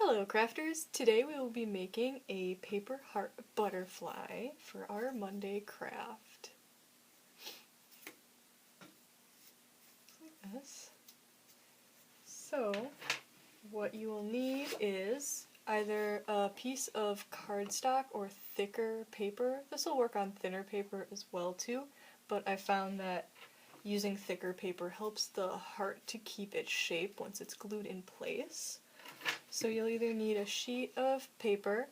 Hello crafters! Today we will be making a paper heart butterfly for our Monday craft. Like this. So what you will need is either a piece of cardstock or thicker paper. This will work on thinner paper as well too, but I found that using thicker paper helps the heart to keep its shape once it's glued in place. So you'll either need a sheet of paper,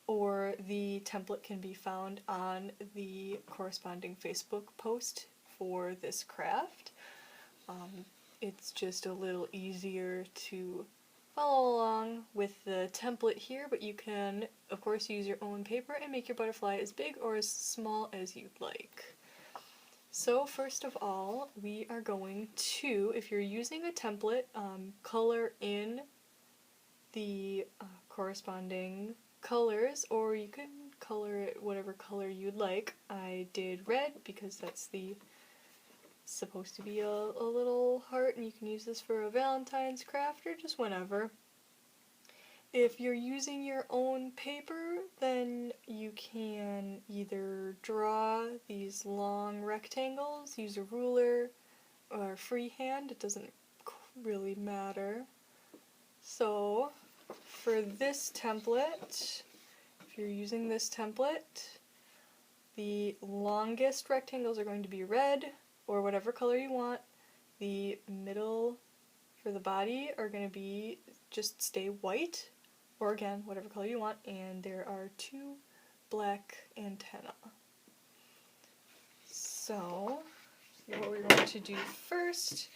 or the template can be found on the corresponding Facebook post for this craft. It's just a little easier to follow along with the template here, but you can of course use your own paper and make your butterfly as big or as small as you'd like. So first of all, we are going to, if you're using a template, color in the corresponding colors, or you can color it whatever color you'd like. I did red because that's supposed to be a little heart, and you can use this for a Valentine's craft or just whenever. If you're using your own paper, then you can either draw these long rectangles, use a ruler, or freehand. It doesn't really matter. So for this template, if you're using this template, the longest rectangles are going to be red, or whatever color you want. The middle for the body are going to be just stay white, or again, whatever color you want, and there are 2 black antennae. So what we're going to do first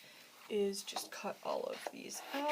is just cut all of these out.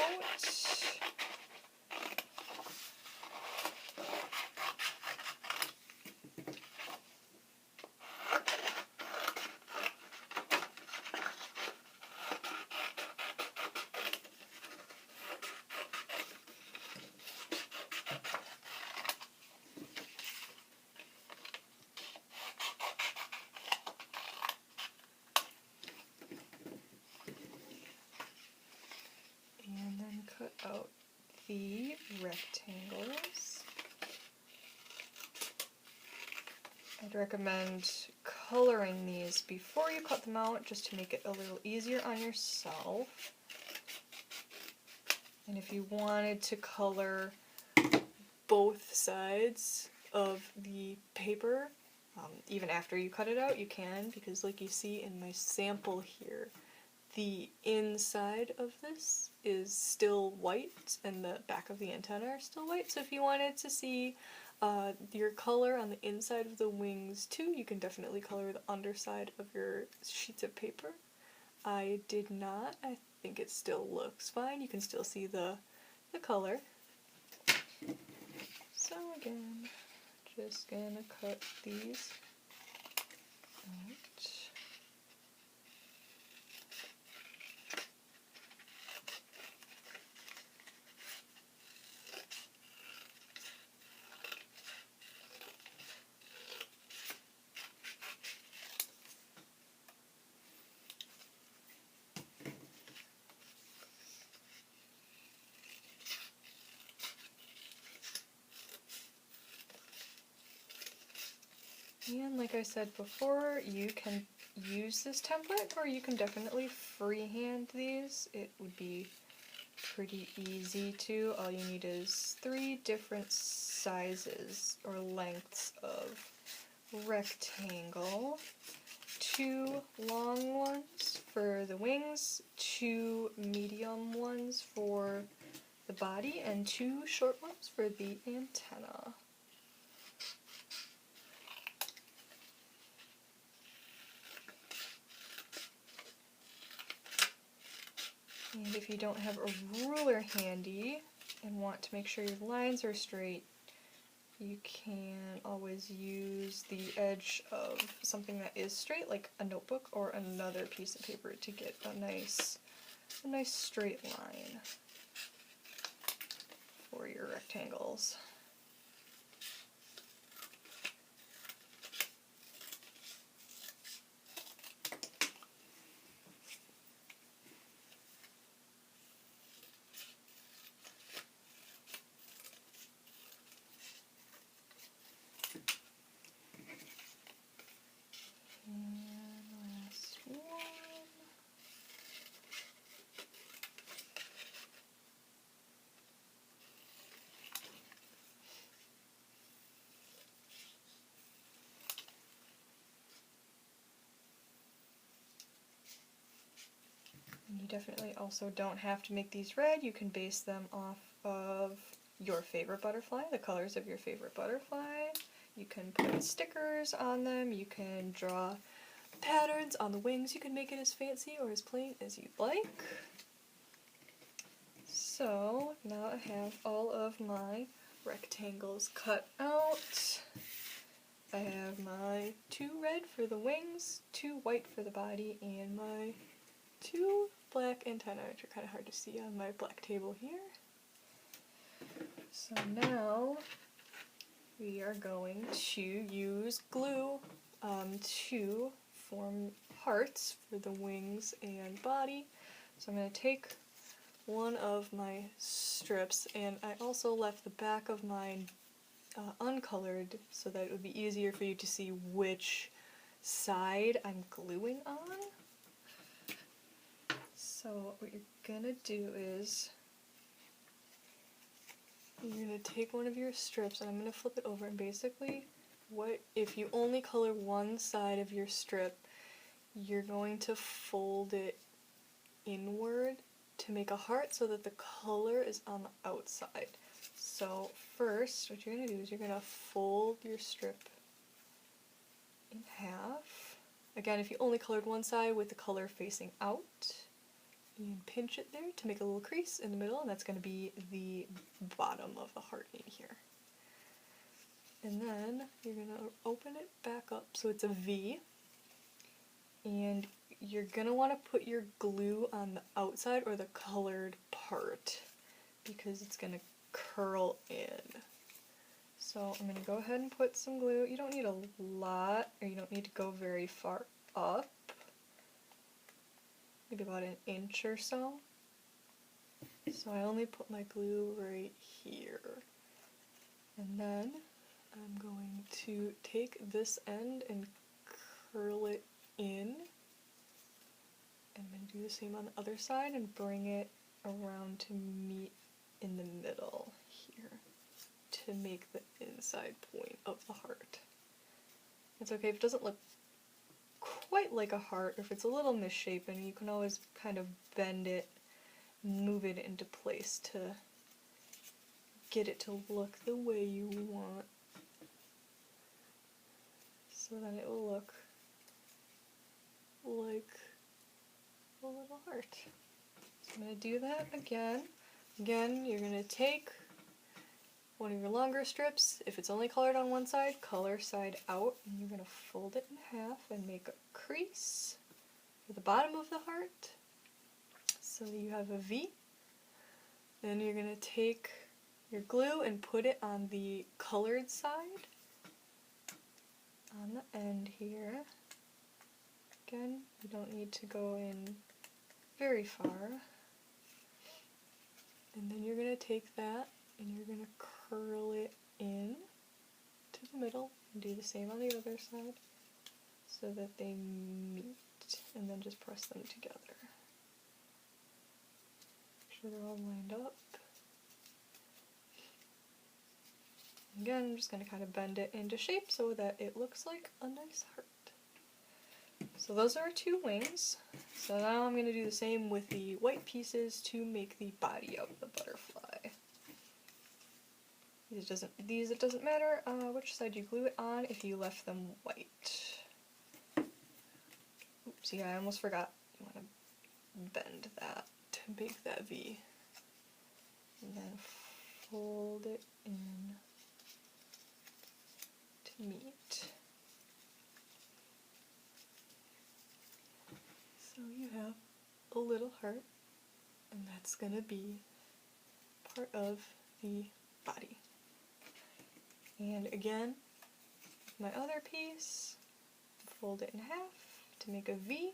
And then cut out the rectangles. I'd recommend coloring these before you cut them out, just to make it a little easier on yourself. And if you wanted to color both sides of the paper, even after you cut it out, you can, because like you see in my sample here, the inside of this is still white and the back of the antenna are still white. So if you wanted to see your color on the inside of the wings too, you can definitely color the underside of your sheets of paper. I did not. I think it still looks fine. You can still see the color. So again, just gonna cut these out. And like I said before, you can use this template, or you can definitely freehand these. It would be pretty easy too. All you need is 3 different sizes or lengths of rectangle, 2 long ones for the wings, 2 medium ones for the body, and 2 short ones for the antenna. And if you don't have a ruler handy and want to make sure your lines are straight, you can always use the edge of something that is straight, like a notebook or another piece of paper, to get a nice straight line for your rectangles. you definitely also don't have to make these red. You can base them off of your favorite butterfly, the colors of your favorite butterfly. You can put stickers on them. You can draw patterns on the wings. You can make it as fancy or as plain as you'd like. So now I have all of my rectangles cut out. I have my 2 red for the wings, 2 white for the body, and my 2 black antennae, which are kind of hard to see on my black table here. So now we are going to use glue to form hearts for the wings and body. So I'm going to take one of my strips, and I also left the back of mine uncolored so that it would be easier for you to see which side I'm gluing on. So what you're gonna do is you're gonna take one of your strips and I'm gonna flip it over, and basically if you only color one side of your strip, you're going to fold it inward to make a heart so that the color is on the outside. So first, what you're going to do is you're going to fold your strip in half. Again, if you only colored one side with the color facing out, and pinch it there to make a little crease in the middle, and that's going to be the bottom of the heart in here. And then you're going to open it back up so it's a V, and you're going to want to put your glue on the outside or the colored part because it's going to curl in. So I'm going to go ahead and put some glue. You don't need a lot, or you don't need to go very far up. Maybe about an inch or so. So I only put my glue right here. And then I'm going to take this end and curl it in. I'm going to do the same on the other side and bring it around to meet in the middle here to make the inside point of the heart. It's okay if it doesn't look quite like a heart, or if it's a little misshapen, you can always kind of bend it, move it into place to get it to look the way you want. So then it will look like a little heart. So I'm going to do that again. Again, you're going to take one of your longer strips. If it's only colored on one side, color side out, and you're going to fold it in half and make a crease for the bottom of the heart so that you have a V. Then you're going to take your glue and put it on the colored side on the end here. Again, you don't need to go in very far. And then you're going to take that and you're going to curl it in to the middle and do the same on the other side so that they meet, and then just press them together. Make sure they're all lined up. Again, I'm just going to kind of bend it into shape so that it looks like a nice heart. So those are our 2 wings. So now I'm going to do the same with the white pieces to make the body of the butterfly. It doesn't matter which side you glue it on if you left them white. Oops, yeah, I almost forgot. You want to bend that to make that V. And then fold it in to meet. So you have a little heart, and that's going to be part of the body. And again, my other piece, fold it in half to make a V.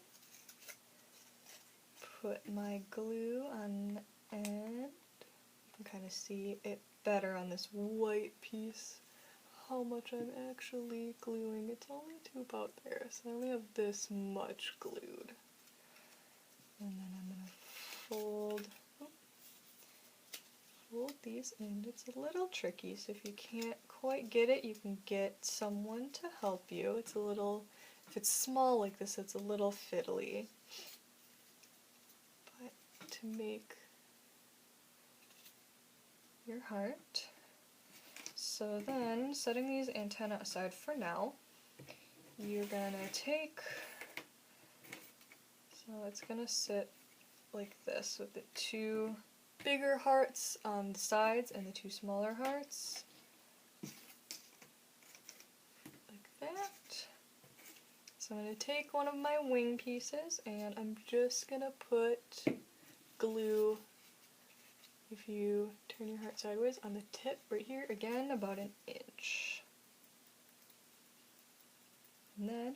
Put my glue on the end. You can kind of see it better on this white piece how much I'm actually gluing. It's only to about there, so I only have this much glued. And then I'm going to fold these in. It's a little tricky, so if you can't quite get it, you can get someone to help you. It's a little, if it's small like this, it's a little fiddly. But to make your heart. So then, setting these antennae aside for now, you're gonna take, so it's gonna sit like this with the two bigger hearts on the sides and the two smaller hearts. Like that. So I'm going to take one of my wing pieces and I'm just going to put glue, if you turn your heart sideways, on the tip right here, again about an inch. And then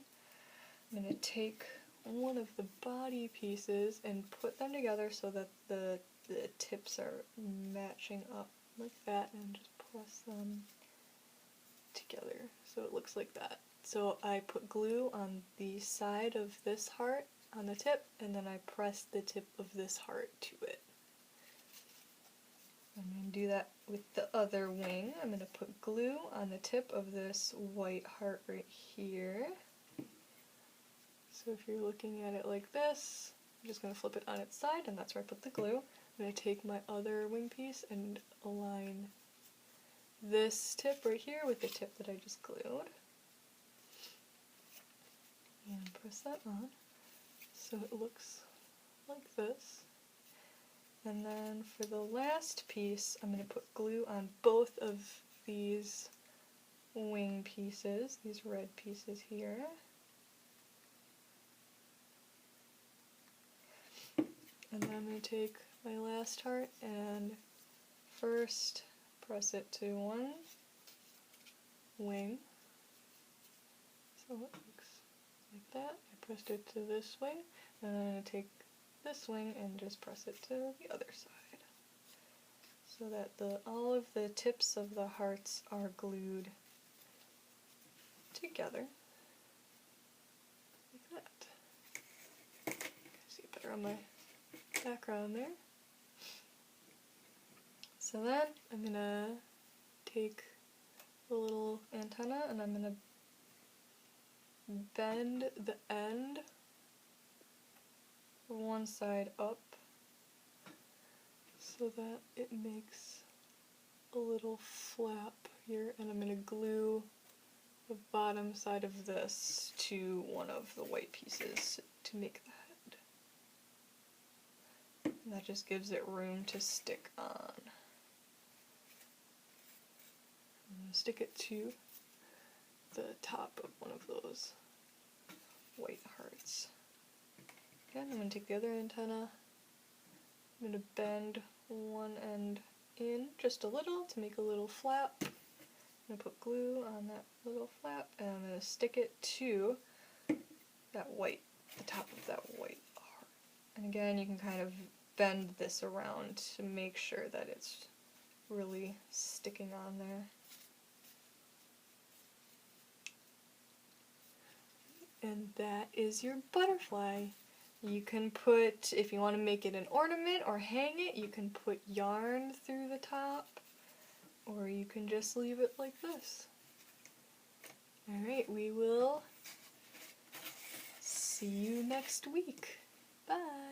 I'm going to take one of the body pieces and put them together so that the tips are matching up like that, and just press them together so it looks like that. So I put glue on the side of this heart on the tip, and then I press the tip of this heart to it. I'm going to do that with the other wing. I'm going to put glue on the tip of this white heart right here. So if you're looking at it like this, I'm just going to flip it on its side, and that's where I put the glue. I'm going to take my other wing piece and align this tip right here with the tip that I just glued. And press that on so it looks like this. And then for the last piece, I'm going to put glue on both of these wing pieces, these red pieces here. And then I'm going to take my last heart and first press it to one wing. So it looks like that. I pressed it to this wing, and I'm going to take this wing and just press it to the other side. So that all of the tips of the hearts are glued together. Like that. See it better on my background there. So then I'm going to take the little antenna and I'm going to bend the end of one side up so that it makes a little flap here, and I'm going to glue the bottom side of this to one of the white pieces to make the head. And that just gives it room to stick on. I'm going to stick it to the top of one of those white hearts. Again, I'm going to take the other antenna, I'm going to bend one end in just a little to make a little flap. I'm going to put glue on that little flap, and I'm going to stick it to that white, the top of that white heart. And again, you can kind of bend this around to make sure that it's really sticking on there. And that is your butterfly. You can put, if you want to make it an ornament or hang it, you can put yarn through the top, or you can just leave it like this. Alright, we will see you next week. Bye!